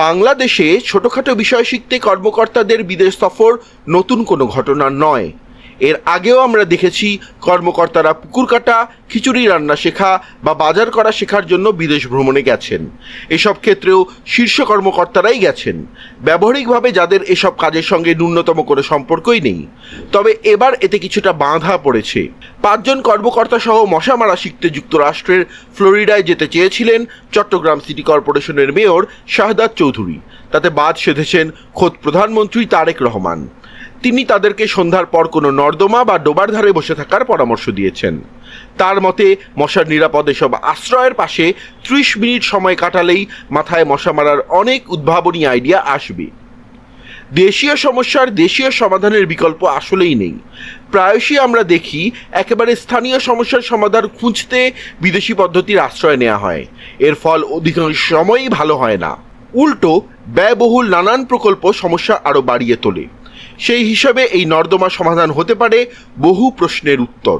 বাংলাদেশে ছোটখাটো বিষয় শিখতে কর্মকর্তাদের বিদেশ সফর নতুন কোনো ঘটনা নয়। এর আগেও আমরা দেখেছি কর্মকর্তারা পুকুর কাটা, খিচুড়ি রান্না শেখা বা বাজার করা শেখার জন্য বিদেশ ভ্রমণে গেছেন। এসব ক্ষেত্রেও শীর্ষ কর্মকর্তারাই গেছেন, ব্যবহারিকভাবে যাদের এসব কাজের সঙ্গে ন্যূনতম কোনো সম্পর্কই নেই। তবে এবার এতে কিছুটা বাঁধা পড়েছে। 5 জন কর্মকর্তা সহ মশা মারা শিখতে যুক্তরাষ্ট্রের ফ্লোরিডায় যেতে চেয়েছিলেন চট্টগ্রাম সিটি কর্পোরেশনের মেয়র শাহাদাত চৌধুরী। তাতে বাদ সেধেছেন খোদ প্রধানমন্ত্রী তারেক রহমান। তিনি তাদেরকে সন্ধ্যার পর কোনো নর্দমা বা ডোবার ধারে বসে থাকার পরামর্শ দিয়েছেন। তার মতে মশার নিরাপদ এসব আশ্রয়ের পাশে 30 মিনিট সময় কাটালেই মাথায় মশা মারার অনেক উদ্ভাবনী আইডিয়া আসবে। দেশীয় সমস্যার দেশীয় সমাধানের বিকল্প আসলেই নেই। প্রায়শই আমরা দেখি একেবারে স্থানীয় সমস্যার সমাধান খুঁজতে বিদেশি পদ্ধতির আশ্রয় নেওয়া হয়। এর ফল অধিকাংশ সময়ই ভালো হয় না, উল্টো ব্যয়বহুল নানান প্রকল্প সমস্যা আরও বাড়িয়ে তোলে। সেই হিসাবে এই নর্দমা সমাধান হতে পারে বহু প্রশ্নের উত্তর।